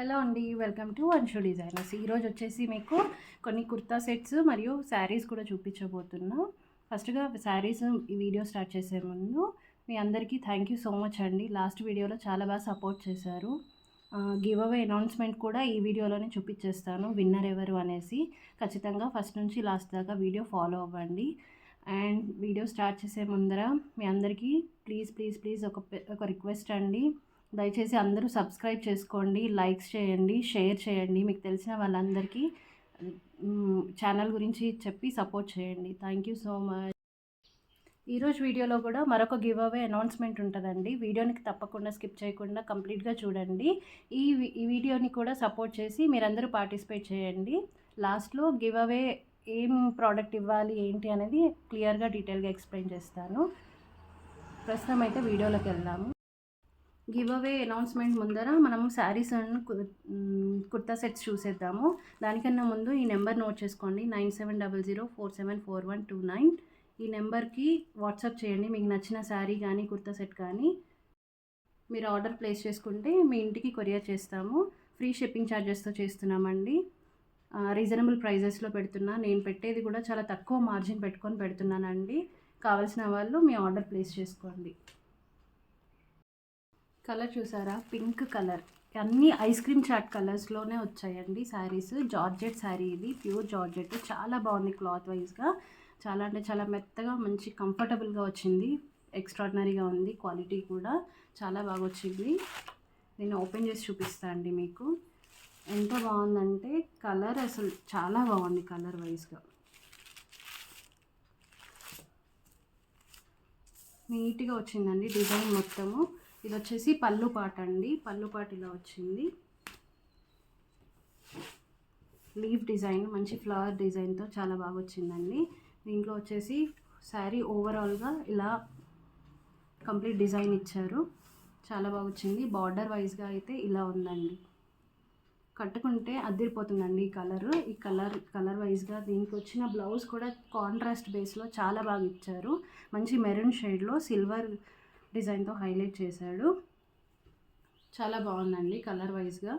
Hello అండి, welcome to Anshu designers. ఈరోజు వచ్చేసి మీకు కొన్ని కుర్తా సెట్స్ మరియు శారీస్ కూడా చూపించబోతున్నా. ఫస్ట్గా శారీస్ ఈ వీడియో స్టార్ట్ చేసే ముందు మీ అందరికీ థ్యాంక్ యూ సో మచ్ అండి. లాస్ట్ వీడియోలో చాలా బాగా సపోర్ట్ చేశారు. గివ్ అవే అనౌన్స్మెంట్ కూడా ఈ వీడియోలోనే చూపించేస్తాను, విన్నర్ ఎవరు అనేసి. ఖచ్చితంగా ఫస్ట్ నుంచి లాస్ట్ దాకా వీడియో ఫాలో అవ్వండి. అండ్ వీడియో స్టార్ట్ చేసే ముందర మీ అందరికీ ప్లీజ్ ఒక రిక్వెస్ట్ అండి. దయచేసి అందరూ సబ్స్క్రైబ్ చేసుకోండి, లైక్స్ చేయండి, షేర్ చేయండి. మీకు తెలిసిన వాళ్ళందరికీ ఛానల్ గురించి చెప్పి సపోర్ట్ చేయండి. Thank you so much. ఈరోజు వీడియోలో కూడా మరొక గివ్ అవే అనౌన్స్మెంట్ ఉంటుందండి. వీడియోని తప్పకుండా స్కిప్ చేయకుండా కంప్లీట్గా చూడండి. ఈ వీడియోని కూడా సపోర్ట్ చేసి మీరందరూ పార్టిసిపేట్ చేయండి. లాస్ట్లో గివ్ అవే ఏం ప్రోడక్ట్ ఇవ్వాలి ఏంటి అనేది క్లియర్గా డీటెయిల్గా ఎక్స్ప్లెయిన్ చేస్తాను. ప్రస్తుతం అయితే వీడియోలోకి వెళ్దాము. గివ్ అవే అనౌన్స్మెంట్ ముందర మనము శారీస్ అండ్ కుర్తా సెట్స్ చూసేద్దాము. దానికన్నా ముందు ఈ నెంబర్ నోట్ చేసుకోండి, 9700474129. ఈ నెంబర్కి వాట్సాప్ చేయండి మీకు నచ్చిన శారీ కానీ కుర్తా సెట్ కానీ. మీరు ఆర్డర్ ప్లేస్ చేసుకుంటే మీ ఇంటికి కొరియర్ చేస్తాము. ఫ్రీ షిప్పింగ్ ఛార్జెస్తో చేస్తున్నామండి. రీజనబుల్ ప్రైజెస్లో పెడుతున్నా. నేను పెట్టేది కూడా చాలా తక్కువ మార్జిన్ పెట్టుకొని పెడుతున్నానండి. కావాల్సిన వాళ్ళు మీ ఆర్డర్ ప్లేస్ చేసుకోండి. కలర్ చూసారా, పింక్ కలర్. అన్నీ ఐస్ క్రీమ్ చాట్ కలర్స్లోనే వచ్చాయండి శారీస్. జార్జెట్ శారీ, ఇది ప్యూర్ జార్జెట్. చాలా బాగుంది క్లాత్ వైజ్గా. చాలా అంటే చాలా మెత్తగా మంచి కంఫర్టబుల్గా వచ్చింది. ఎక్స్ట్రాడినరీగా ఉంది. క్వాలిటీ కూడా చాలా బాగా వచ్చింది. నేను ఓపెన్ చేసి చూపిస్తాను అండి మీకు. ఎంత బాగుందంటే కలర్ అసలు చాలా బాగుంది కలర్ వైజ్గా. నీట్గా వచ్చిందండి డిజైన్ మొత్తము. ఇది వచ్చేసి పళ్ళు పాట అండి. పళ్ళు పాట ఇలా వచ్చింది. లీఫ్ డిజైన్, మంచి ఫ్లవర్ డిజైన్తో చాలా బాగా వచ్చిందండి. దీంట్లో వచ్చేసి శారీ ఓవరాల్గా ఇలా కంప్లీట్ డిజైన్ ఇచ్చారు. చాలా బాగా వచ్చింది. బార్డర్ వైజ్గా అయితే ఇలా ఉందండి. కట్టుకుంటే అదిరిపోతుందండి ఈ కలర్ వైజ్గా. దీనికి వచ్చిన బ్లౌజ్ కూడా కాంట్రాస్ట్ బేస్లో చాలా బాగా ఇచ్చారు. మంచి మెరూన్ షేడ్లో సిల్వర్ డిజైన్తో హైలైట్ చేశాడు. చాలా బాగుందండి కలర్ వైజ్గా.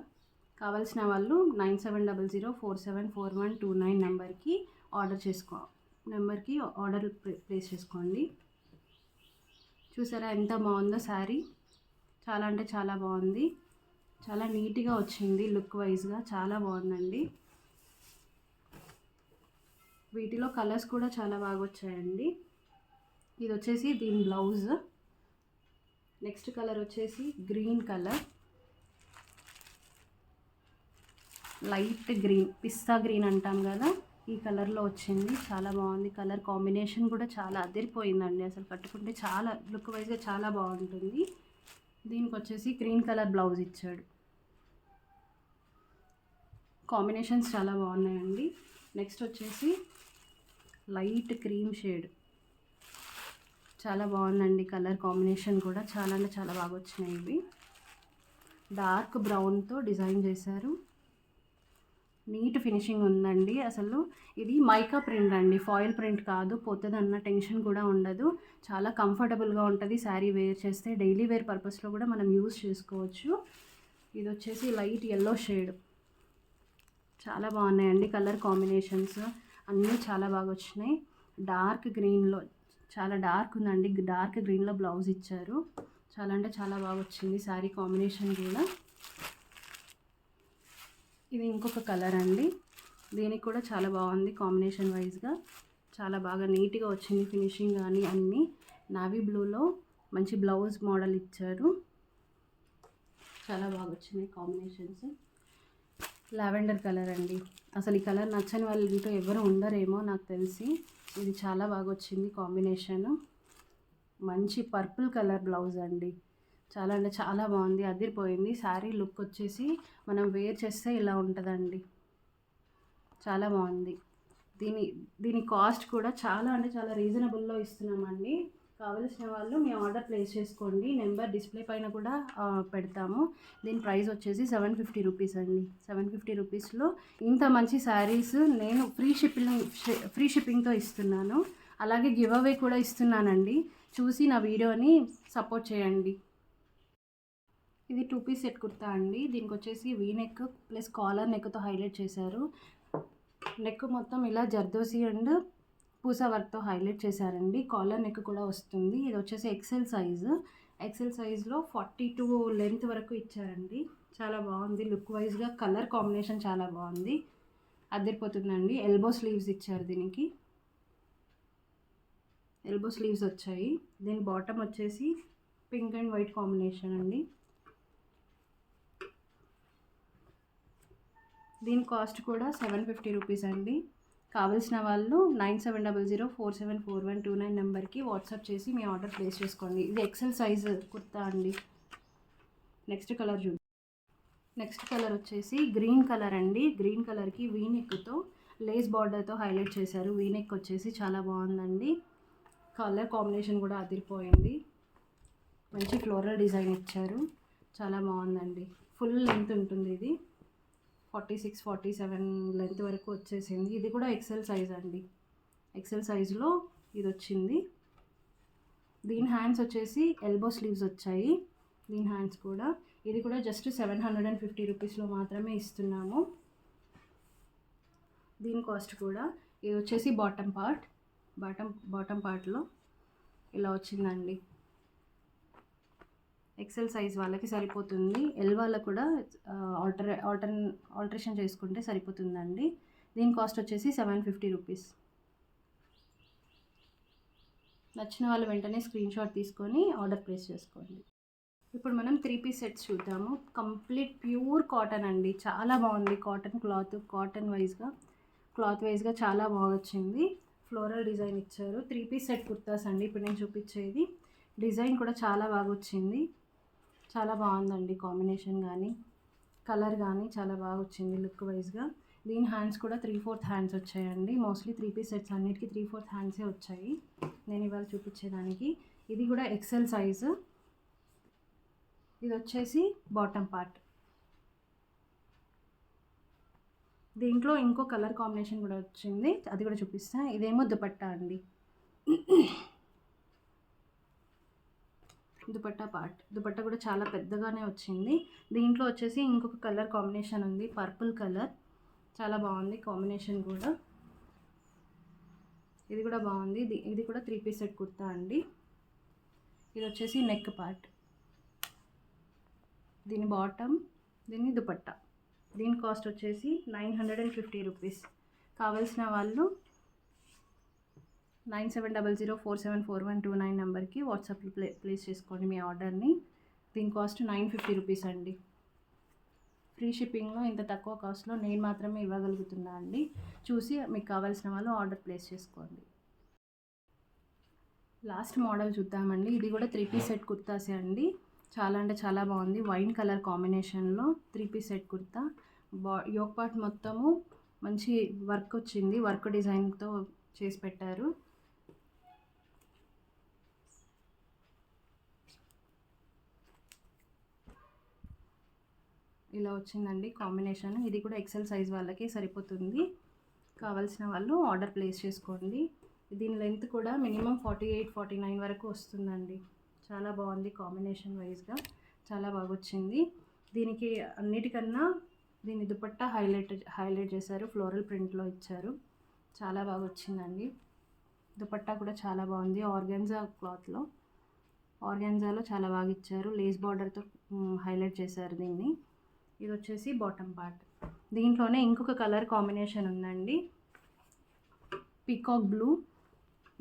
కావాల్సిన వాళ్ళు 9700474129 నెంబర్కి ఆర్డర్ ప్లేస్ చేసుకోండి. చూసారా ఎంత బాగుందో శారీ. చాలా అంటే చాలా బాగుంది. చాలా నీట్గా వచ్చింది లుక్ వైజ్గా. చాలా బాగుందండి. వీటిలో కలర్స్ కూడా చాలా బాగా వచ్చాయండి. ఇది వచ్చేసి దీని బ్లౌజ్. నెక్స్ట్ కలర్ వచ్చేసి గ్రీన్ కలర్, లైట్ గ్రీన్, పిస్తా గ్రీన్ అంటాం కదా, ఈ కలర్లో వచ్చింది. చాలా బాగుంది. కలర్ కాంబినేషన్ కూడా చాలా అదిరిపోయిందండి. అసలు కట్టుకుంటే చాలా లుక్ వైజ్గా చాలా బాగుంటుంది. దీనికి వచ్చేసి గ్రీన్ కలర్ బ్లౌజ్ ఇచ్చాడు. కాంబినేషన్స్ చాలా బాగున్నాయండి. నెక్స్ట్ వచ్చేసి లైట్ క్రీమ్ షేడ్. చాలా బాగుందండి కలర్ కాంబినేషన్ కూడా. చాలా అంటే చాలా బాగా వచ్చినాయి. ఇవి డార్క్ బ్రౌన్తో డిజైన్ చేశారు. నీట్ ఫినిషింగ్ ఉందండి. అసలు ఇది మైకా ప్రింట్ అండి, ఫాయిల్ ప్రింట్ కాదు. పోతుందన్న టెన్షన్ కూడా ఉండదు. చాలా కంఫర్టబుల్గా ఉంటుంది. శారీ వేర్ చేస్తే డైలీ వేర్ పర్పస్లో కూడా మనం యూజ్ చేసుకోవచ్చు. ఇది వచ్చేసి లైట్ ఎల్లో షేడ్. చాలా బాగున్నాయండి కలర్ కాంబినేషన్స్ అన్నీ చాలా బాగా వచ్చినాయి. డార్క్ గ్రీన్లో చాలా డార్క్ ఉందండి. డార్క్ గ్రీన్లో బ్లౌజ్ ఇచ్చారు. చాలా అంటే చాలా బాగా వచ్చింది శారీ కాంబినేషన్ కూడా. ఇది ఇంకొక కలర్ అండి. దీనికి కూడా చాలా బాగుంది కాంబినేషన్ వైజ్గా. చాలా బాగా నీట్గా వచ్చింది ఫినిషింగ్ కానీ అన్నీ. నావీ బ్లూలో మంచి బ్లౌజ్ మోడల్ ఇచ్చారు. చాలా బాగా వచ్చినాయి కాంబినేషన్స్. లావెండర్ కలర్ అండి. అసలు ఈ కలర్ నచ్చని వాళ్ళు ఇంట్లో ఎవరు ఉండరేమో నాకు తెలిసి. ఇది చాలా బాగా వచ్చింది కాంబినేషన్. మంచి పర్పుల్ కలర్ బ్లౌజ్ అండి. చాలా అంటే చాలా బాగుంది, అదిరిపోయింది. శారీ లుక్ వచ్చేసి మనం వేర్ చేస్తే ఇలా ఉంటుందండి. చాలా బాగుంది. దీని కాస్ట్ కూడా చాలా అంటే చాలా రీజనబుల్లో ఇస్తున్నామండి. కావలసిన వాళ్ళు మీ ఆర్డర్ ప్లేస్ చేసుకోండి. నెంబర్ డిస్ప్లే పైన కూడా పెడతాము. దీని ప్రైస్ వచ్చేసి 750 రూపీస్ అండి. 750 రూపీస్లో ఇంత మంచి శారీస్ నేను ఫ్రీ షిప్పింగ్తో ఇస్తున్నాను. అలాగే గివ్ అవే కూడా ఇస్తున్నానండి. చూసి నా వీడియోని సపోర్ట్ చేయండి. ఇది 2 పీస్ సెట్ కుర్తా అండి. దీనికి వచ్చేసి వీ నెక్ ప్లస్ కాలర్ నెక్తో హైలైట్ చేశారు. నెక్ మొత్తం ఇలా జర్దోసి అండ్ పూసా వర్క్తో హైలైట్ చేశారండి. కాలర్ నెక్ కూడా వస్తుంది. ఇది వచ్చేసి ఎక్సెల్ సైజు. ఎక్సెల్ సైజ్లో 42 లెంత్ వరకు ఇచ్చారండి. చాలా బాగుంది లుక్ వైజ్గా. కలర్ కాంబినేషన్ చాలా బాగుంది, అదిరిపోతుందండి. ఎల్బో స్లీవ్స్ ఇచ్చారు దీనికి. ఎల్బో స్లీవ్స్ వచ్చాయి. దీని బాటమ్ వచ్చేసి పింక్ అండ్ వైట్ కాంబినేషన్ అండి. దీని కాస్ట్ కూడా 750 రూపీస్ అండి. కావాల్సిన వాళ్ళు 9700474129 నెంబర్కి వాట్సాప్ చేసి మీ ఆర్డర్ ప్లేస్ చేసుకోండి. ఇది ఎక్సెల్ సైజ్ కుర్తా అండి. నెక్స్ట్ కలర్ చూద్దాం. నెక్స్ట్ కలర్ వచ్చేసి గ్రీన్ కలర్ అండి. గ్రీన్ కలర్కి వీ నెక్తో లేస్ బార్డర్తో హైలైట్ చేశారు. వీ నెక్ వచ్చేసి చాలా బాగుందండి. కలర్ కాంబినేషన్ కూడా అదిరిపోయింది. మంచి ఫ్లోరల్ డిజైన్ ఇచ్చారు, చాలా బాగుందండి. ఫుల్ లెంత్ ఉంటుంది. ఇది 46-47 లెంత్ వరకు వచ్చేసింది. ఇది కూడా ఎక్సెల్ సైజ్ అండి. ఎక్సెల్ సైజులో ఇది వచ్చింది. దీని హ్యాండ్స్ వచ్చేసి ఎల్బో స్లీవ్స్ వచ్చాయి. దీని హ్యాండ్స్ కూడా. ఇది కూడా జస్ట్ 750 రూపీస్లో మాత్రమే ఇస్తున్నాము. దీని కాస్ట్ కూడా. ఇది వచ్చేసి బాటమ్ పార్ట్లో ఇలా వచ్చిందండి. ఎక్సెల్ సైజ్ వాళ్ళకి సరిపోతుంది. ఎల్ వాళ్ళకు కూడా ఆల్టరేషన్ చేసుకుంటే సరిపోతుందండి. దీని కాస్ట్ వచ్చేసి 750 రూపీస్. నచ్చిన వాళ్ళు వెంటనే స్క్రీన్ షాట్ తీసుకొని ఆర్డర్ ప్లేస్ చేసుకోండి. ఇప్పుడు మనం 3 పీస్ సెట్స్ చూద్దాము. కంప్లీట్ ప్యూర్ కాటన్ అండి. చాలా బాగుంది కాటన్ క్లాత్. క్లాత్ వైజ్గా చాలా బాగా వచ్చింది. ఫ్లోరల్ డిజైన్ ఇచ్చారు. 3 పీస్ సెట్ కుర్తాస్ అండి ఇప్పుడు నేను చూపించేది. డిజైన్ కూడా చాలా బాగా వచ్చింది. చాలా బాగుందండి. కాంబినేషన్ కానీ కలర్ కానీ చాలా బాగా వచ్చింది లుక్ వైజ్గా. దీని హ్యాండ్స్ కూడా 3/4 హ్యాండ్స్ వచ్చాయండి. మోస్ట్లీ 3 పీస్ సెట్స్ అన్నిటికీ 3/4 హ్యాండ్సే వచ్చాయి నేను ఇవాళ చూపించేదానికి. ఇది కూడా ఎక్సెల్ సైజు. ఇది వచ్చేసి బాటమ్ పార్ట్. దీంట్లో ఇంకో కలర్ కాంబినేషన్ కూడా వచ్చింది, అది కూడా చూపిస్తాను. ఇదేమో దుపట్టా అండి. దుపట్టా కూడా చాలా పెద్దగానే వచ్చింది. దీంట్లో వచ్చేసి ఇంకొక కలర్ కాంబినేషన్ ఉంది, పర్పుల్ కలర్. చాలా బాగుంది కాంబినేషన్ కూడా. ఇది కూడా బాగుంది. ఇది కూడా 3 పీస్ సెట్ కుర్తా అండి. ఇది వచ్చేసి నెక్ పార్ట్, దీని బాటమ్, దీని దుపట్టా. దీని కాస్ట్ వచ్చేసి 950 రూపీస్. కావాల్సిన వాళ్ళు 9700474129 నెంబర్కి వాట్సాప్లో ప్లేస్ చేసుకోండి మీ ఆర్డర్ని. దీని కాస్ట్ 950 రూపీస్ అండి. ఫ్రీ షిప్పింగ్లో ఇంత తక్కువ కాస్ట్లో నేను మాత్రమే ఇవ్వగలుగుతున్నా అండి. చూసి మీకు కావాల్సిన వాళ్ళు ఆర్డర్ ప్లేస్ చేసుకోండి. లాస్ట్ మోడల్ చూద్దామండి. ఇది కూడా 3 పీస్ సెట్ కుర్తాసే అండి. చాలా అంటే చాలా బాగుంది. వైన్ కలర్ కాంబినేషన్లో 3 piece set kurta. Yoke part మొత్తము మంచి వర్క్ వచ్చింది, వర్క్ డిజైన్తో చేసి పెట్టారు. ఇలా వచ్చిందండి కాంబినేషన్. ఇది కూడా ఎక్సెల్ సైజ్ వాళ్ళకి సరిపోతుంది. కావాల్సిన వాళ్ళు ఆర్డర్ ప్లేస్ చేసుకోండి. దీని లెంత్ కూడా మినిమం 48-49 వరకు వస్తుందండి. చాలా బాగుంది కాంబినేషన్ వైజ్గా, చాలా బాగా వచ్చింది. దీనికి అన్నిటికన్నా దీని దుపట్టా హైలైట్ చేశారు, ఫ్లోరల్ ప్రింట్లో ఇచ్చారు. చాలా బాగా వచ్చిందండి. దుపట్టా కూడా చాలా బాగుంది. ఆర్గాన్జాలో చాలా బాగా ఇచ్చారు. లేస్ బార్డర్తో హైలైట్ చేశారు దీన్ని. ఇది వచ్చేసి బాటమ్ పార్ట్. దీంట్లోనే ఇంకొక కలర్ కాంబినేషన్ ఉందండి, పీకాక్ బ్లూ.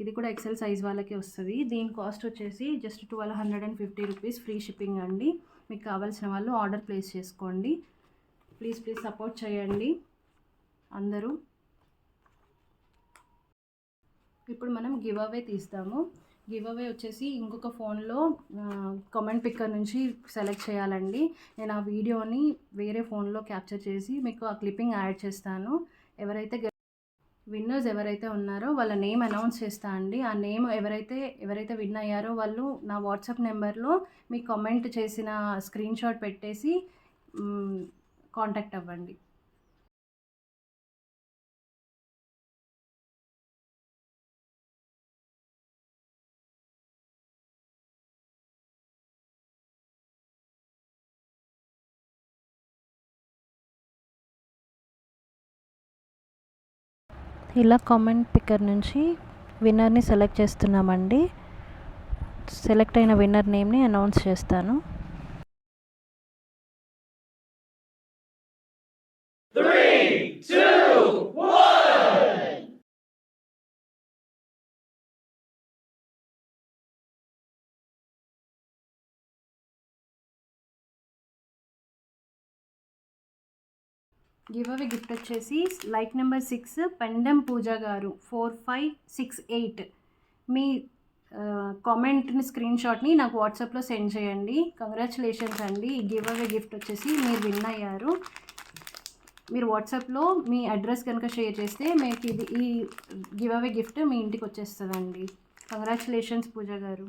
ఇది కూడా ఎక్సెల్ సైజ్ వాళ్ళకి వస్తుంది. దీని కాస్ట్ వచ్చేసి జస్ట్ 1250 రూపీస్. ఫ్రీ షిప్పింగ్ అండి. మీకు కావాల్సిన వాళ్ళు ఆర్డర్ ప్లేస్ చేసుకోండి. ప్లీజ్ సపోర్ట్ చేయండి అందరూ. ఇప్పుడు మనం గివ్ అవే తీస్తాము. గివ్ అవే వచ్చేసి ఇంకొక ఫోన్లో కామెంట్ పిక్కర్ నుంచి సెలెక్ట్ చేయాలండి. నేను ఆ వీడియోని వేరే ఫోన్లో క్యాప్చర్ చేసి మీకు ఆ క్లిప్పింగ్ యాడ్ చేస్తాను. విన్నర్స్ ఎవరైతే ఉన్నారో వాళ్ళ నేమ్ అనౌన్స్ చేస్తా అండి. ఆ నేమ్ ఎవరైతే విన్ అయ్యారో వాళ్ళు నా వాట్సాప్ నెంబర్లో మీ కామెంట్ చేసిన స్క్రీన్ షాట్ పెట్టేసి కాంటాక్ట్ అవ్వండి. ఇలా కామెంట్ పిక్కర్ నుంచి విన్నర్ని సెలెక్ట్ చేస్తున్నామండి. సెలెక్ట్ అయిన విన్నర్ నేమ్ని అనౌన్స్ చేస్తాను. గివ్ అవే గిఫ్ట్ వచ్చేసి లైక్ నెంబర్ 6 పెండెం పూజ గారు 4568 మీ కామెంట్ని స్క్రీన్ షాట్ని నాకు వాట్సాప్లో సెండ్ చేయండి. కంగ్రాచులేషన్స్ అండి. ఈ గివ్ అవే గిఫ్ట్ వచ్చేసి మీరు విన్ అయ్యారు. మీరు వాట్సాప్లో మీ అడ్రస్ కనుక షేర్ చేస్తే మీకు ఈ గివ్ అవే గిఫ్ట్ మీ ఇంటికి వచ్చేస్తుందండి. కంగ్రాచులేషన్స్ పూజ గారు.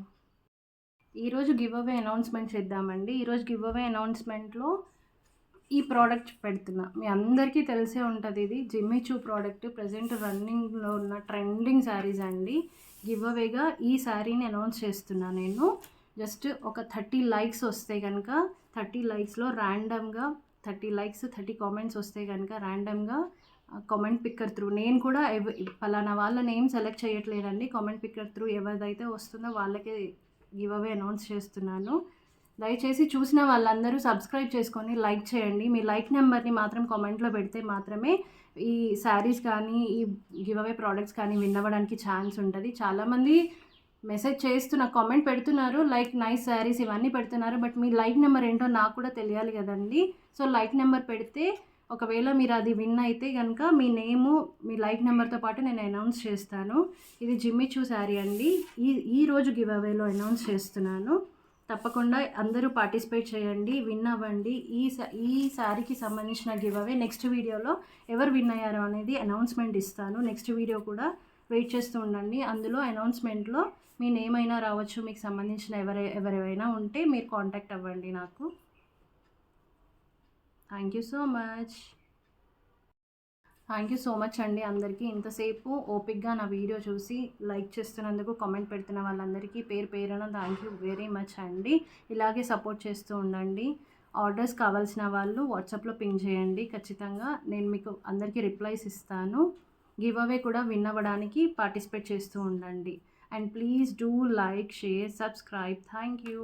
ఈరోజు గివ్ అవే అనౌన్స్మెంట్ చేద్దామండి. ఈరోజు గివ్ అవే అనౌన్స్మెంట్లో ఈ ప్రోడక్ట్ పెడుతున్నా. మీ అందరికీ తెలిసే ఉంటుంది, ఇది జిమ్మీ చూ ప్రోడక్ట్. ప్రజెంట్ రన్నింగ్లో ఉన్న ట్రెండింగ్ శారీస్ అండి. గివ్ అవేగా ఈ శారీని అనౌన్స్ చేస్తున్నా నేను. జస్ట్ ఒక 30 లైక్స్ వస్తే కనుక 30 లైక్స్లో ర్యాండమ్గా 30 లైక్స్ 30 కామెంట్స్ వస్తే కనుక ర్యాండమ్గా కామెంట్ పిక్కర్ త్రూ, నేను కూడా పలానా వాళ్ళ నేమ్ సెలెక్ట్ చేయట్లేదండి, కామెంట్ పిక్కర్ త్రూ ఎవరిదైతే వస్తుందో వాళ్ళకే గివ్ అవే అనౌన్స్ చేస్తున్నాను. దయచేసి చూసిన వాళ్ళందరూ సబ్స్క్రైబ్ చేసుకొని లైక్ చేయండి. మీ లైక్ నెంబర్ని మాత్రం కామెంట్లో పెడితే మాత్రమే ఈ శారీస్ కానీ ఈ గివ్ అవే ప్రోడక్ట్స్ కానీ విన్ అవ్వడానికి ఛాన్స్ ఉంటుంది. చాలామంది మెసేజ్ చేస్తున్న కామెంట్ పెడుతున్నారు, లైక్ నైస్ శారీస్ ఇవన్నీ పెడుతున్నారు, బట్ మీ లైక్ నెంబర్ ఏంటో నాకు కూడా తెలియాలి కదండి. సో లైక్ నెంబర్ పెడితే ఒకవేళ మీరు అది విన్ అయితే కనుక మీ నేము మీ లైక్ నెంబర్తో పాటు నేను అనౌన్స్ చేస్తాను. ఇది జిమ్మీ చూ శారీ అండి. ఈరోజు గివ్ అవేలో అనౌన్స్ చేస్తున్నాను. తప్పకుండా అందరూ పార్టిసిపేట్ చేయండి, విన్ అవ్వండి. ఈ శారీకి సంబంధించిన గివ్ అవే నెక్స్ట్ వీడియోలో ఎవరు విన్ అయ్యారో అనేది అనౌన్స్మెంట్ ఇస్తాను. నెక్స్ట్ వీడియో కూడా వెయిట్ చేస్తూ ఉండండి. అందులో అనౌన్స్మెంట్లో మీ నేమ్ అయినా రావచ్చు, మీకు సంబంధించిన ఎవరైనా ఉంటే మీరు కాంటాక్ట్ అవ్వండి నాకు. Thank you so much. Thank you so much అండి అందరికీ. ఇంతసేపు ఓపిక్గా నా వీడియో చూసి లైక్ చేస్తున్నందుకు, కామెంట్ పెడుతున్న వాళ్ళందరికీ పేరు పేరున థ్యాంక్ యూ వెరీ మచ్ అండి. ఇలాగే సపోర్ట్ చేస్తూ ఉండండి. ఆర్డర్స్ కావాల్సిన వాళ్ళు వాట్సాప్లో పింగ్ చేయండి. ఖచ్చితంగా నేను మీకు అందరికీ రిప్లైస్ ఇస్తాను. గివ్ అవే కూడా విన్ అవ్వడానికి పార్టిసిపేట్ చేస్తూ ఉండండి. And please do like, share, subscribe. Thank you.